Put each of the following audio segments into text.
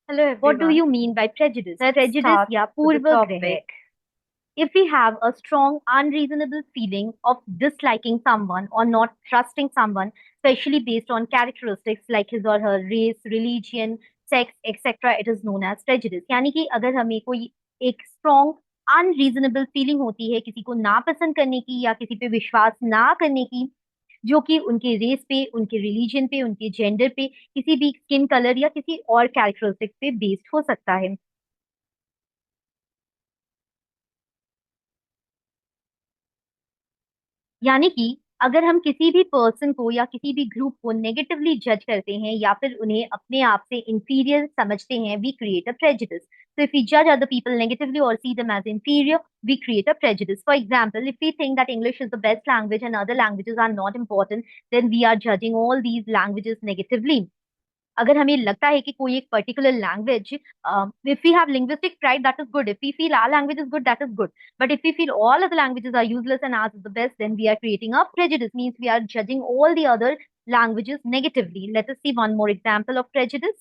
Hello What do you everyone. mean by prejudice? Let's Prejudice start या with the पूर्वग्रह है. topic. If we have a strong, unreasonable feeling of disliking someone or not trusting someone, especially based on characteristics like his or her race, religion, sex, etc., it is known as prejudice. यानी कि अगर हमें कोई एक strong, unreasonable feeling होती है किसी को नापसंद करने की या किसी पे विश्वास ना करने की, जो कि उनके रेस पे, उनके रिलीजन पे, उनके जेंडर पे, किसी भी स्किन कलर या किसी और कैरेक्टरिस्टिक पे बेस्ड हो सकता है. यानी कि अगर हम किसी भी पर्सन को या किसी भी ग्रुप को नेगेटिवली जज करते हैं या फिर उन्हें अपने आप से इंफीरियर समझते हैं, we create a prejudice. So if we judge other people negatively or see them as inferior, we create a prejudice. For example, if we think that English is the best language and other languages are not important, then we are judging all these languages negatively. अगर हमें लगता है कि कोई एक particular language, if we have linguistic pride that is good, if we feel our language is good that is good, but if we feel all other languages are useless and ours is the best, then we are creating a prejudice, means we are judging all the other languages negatively. Let us see one more example of prejudice.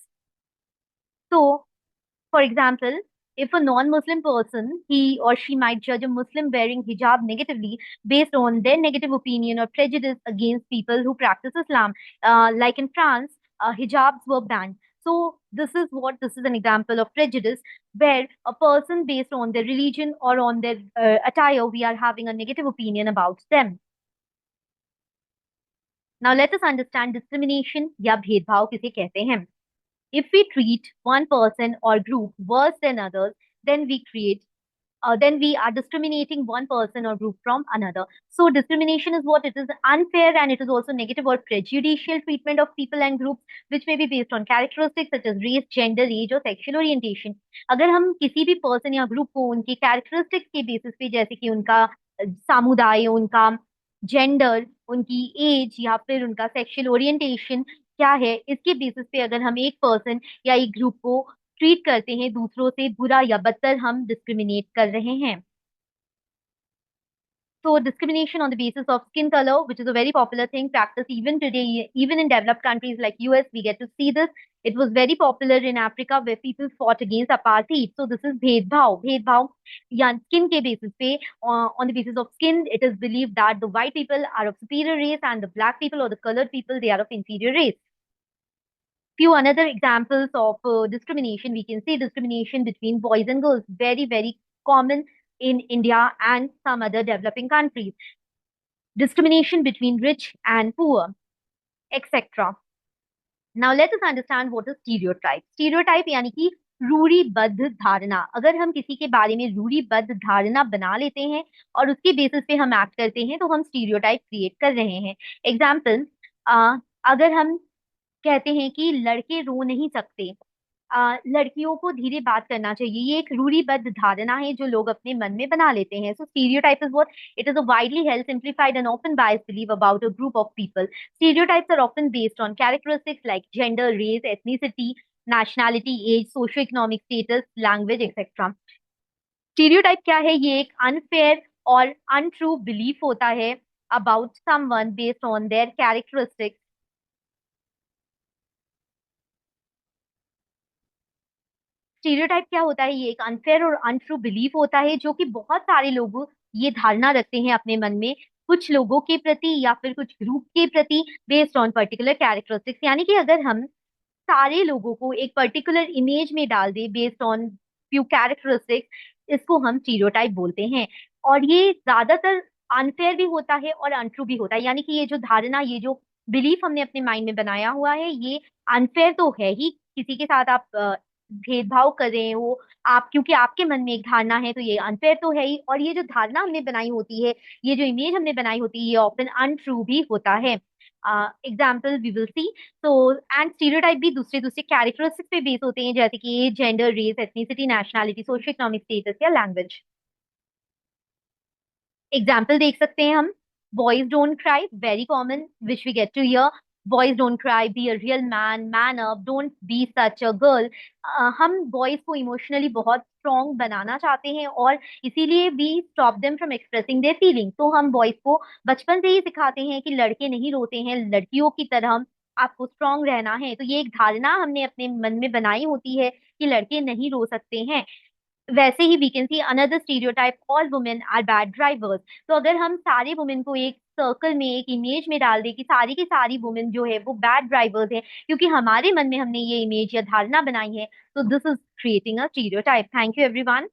So for example, if a non-Muslim person, he or she might judge a Muslim wearing hijab negatively based on their negative opinion or prejudice against people who practice Islam. Like in France, hijabs were banned. So this is an example of prejudice where a person based on their religion or on their attire, we are having a negative opinion about them. Now let us understand discrimination या भेदभाव किसे कहते हैं. If we treat one person or group worse than others, then then we are discriminating one person or group from another. So discrimination is what it is unfair and it is also negative or prejudicial treatment of people and groups which may be based on characteristics such as race, gender, age or sexual orientation. अगर हम किसी भी person या group को उनके characteristics के basis पे, जैसे कि उनका समुदाय, उनका जेंडर, उनकी एज या फिर उनका सेक्सुअल ओरिएंटेशन क्या है, इसके बेसिस पे अगर हम एक पर्सन या एक ग्रुप को ट्रीट करते हैं दूसरों से बुरा या बदतर, हम डिस्क्रिमिनेट कर रहे हैं. So discrimination on the basis of skin color, which is a very popular thing practiced even today, even in developed countries like US, we get to see this. It was very popular in Africa where people fought against apartheid. So this is bhedbhav. Bhedbhav, yeah, skin ke basis pe, on the basis of skin, it is believed that the white people are of superior race and the black people or the colored people, they are of inferior race. Few another examples of discrimination, we can see discrimination between boys and girls, very very common in India and some other developing countries. Discrimination between rich and poor, etc. Now let us understand what is stereotype. Stereotype यानी कि रूढ़िबद्ध धारणा. अगर हम किसी के बारे में रूढ़िबद्ध धारणा बना लेते हैं और उसके बेसिस पे हम एक्ट करते हैं तो हम स्टीरियोटाइप क्रिएट कर रहे हैं. एग्जाम्पल, अगर हम कहते हैं कि लड़के रो नहीं सकते, लड़कियों को धीरे बात करना चाहिए, ये एक रूढ़िबद्ध धारणा है जो लोग अपने मन में बना लेते हैं. So stereotype is what it is, a widely held, simplified and often biased believe about a group of people. Stereotypes are often based on characteristics like gender, race, ethnicity, nationality, age, socio-economic status, language, etc. Stereotype क्या है? ये एक unfair और untrue belief होता है about someone based on their characteristics. Stereotype क्या होता है? ये एक अनफेयर और अनट्रू बिलीफ होता है जो कि बहुत सारे लोग ये धारणा रखते हैं अपने मन में कुछ लोगों के प्रति या फिर कुछ ग्रुप के प्रति बेस्ड ऑन पर्टिकुलर कैरेक्टरिस्टिक्स. यानी कि अगर हम सारे लोगों को एक पर्टिकुलर इमेज में डाल दे बेस्ड ऑन फ्यू कैरेक्टरिस्टिक्स, इसको हम स्टीरियोटाइप बोलते हैं. और ये ज्यादातर अनफेयर भी होता है और अनट्रू भी होता है. यानी कि ये जो धारणा, ये जो बिलीफ हमने अपने माइंड में बनाया हुआ है, ये अनफेयर तो है ही. किसी के साथ आप भेदभाव कर रहे हो आप, क्योंकि आपके मन में एक धारणा है, तो ये अनफेयर तो है ही. और ये जो धारणा हमने बनाई होती है, ये जो इमेज हमने बनाई होती है, ये ऑप्शन अनट्रू भी होता है. Example we will see. तो एंड स्टीरियोटाइप भी दूसरे दूसरे कैरेक्टरिस्टिक्स पे बेस होते हैं, जैसे कि gender, race, ethnicity, nationality, socio economic status या लैंग्वेज. एग्जाम्पल देख सकते हैं हम. Boys don't cry, very common, which we get to hear. Boys don't cry, be a real man, man up, don't be such a girl. हम boys को emotionally बहुत strong बनाना चाहते हैं और इसीलिए we stop them from expressing their feeling. तो हम बॉयज को बचपन से ही सिखाते हैं कि लड़के नहीं रोते हैं, लड़कियों की तरह आपको स्ट्रांग रहना है। तो ये एक धारणा हमने अपने मन में बनाई होती है कि लड़के नहीं रो सकते हैं। वैसे ही we can see another stereotype, all women are bad drivers. तो अगर हम सारे वुमेन को एक सर्कल में, एक इमेज में डाल दे कि सारी की सारी वुमेन जो है वो बैड ड्राइवर्स है, क्योंकि हमारे मन में हमने ये इमेज या धारणा बनाई है, तो this is creating a stereotype. Thank you everyone.